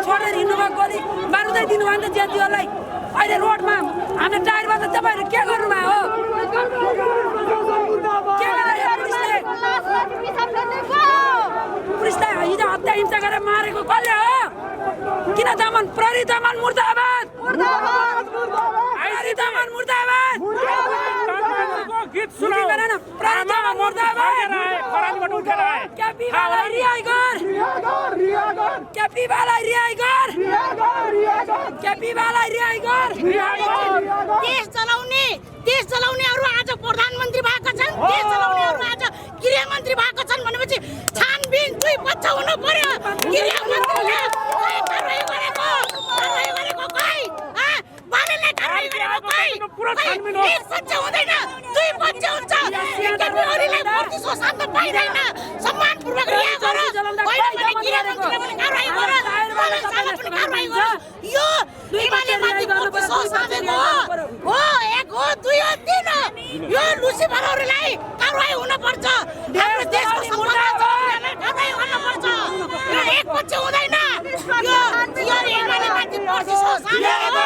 छोडेर हिँड्नुभयो गोली मारुँदै दिनुभयो नि त जेएनयूलाई अहिले रोडमा हामीले टायरमा त तपाईँहरू के गर्नुभयो हो के गर्यो पुलिसलाई हिजो हत्या हिंसा गरेर मारेको कसले हो किन दमन प्रहरी दमन मुर्दाबाद प्रहरी दमन मुर्दाबाद गीत सुनाओ प्रहरी दमन मुर्दाबाद क्यापीवालाई रिहाई गर क्यापीवालाई रिहाई गर क्यापीवालाई रिहाई गर देश चलाउनेहरू आज प्रधानमन्त्री भएका छन् देश चलाउनेहरू आज गृहमन्त्री भएका छन् भनेपछि छानबिन दुई पक्ष हुनु पर्यो गृहमन्त्रीले कारबाही गरेको खै बालेले कारबाही गरेको खै एक पक्ष हुँदैन दुई पक्ष हुन्छ केपीओलीलाई प्रतिशोध शान्त पाइदैन सम्मानपूर्वक रिहा गर होइन भने गृहमन्त्रीले पनि कारबाही गर बालेसँग पनि कारबाही गर यो एमाले माथि प्रतिशोध साधेको हो एक हो दुई हो तीन हो यो लुसिफरहरूलाई कारबाही हुनुपर्छ हाम्रो देशको सम्पदालाई कारबाही गर्नुपर्छ यो एक पक्ष हुँदैन यो एमाले माथि प्रतिशोध साधेको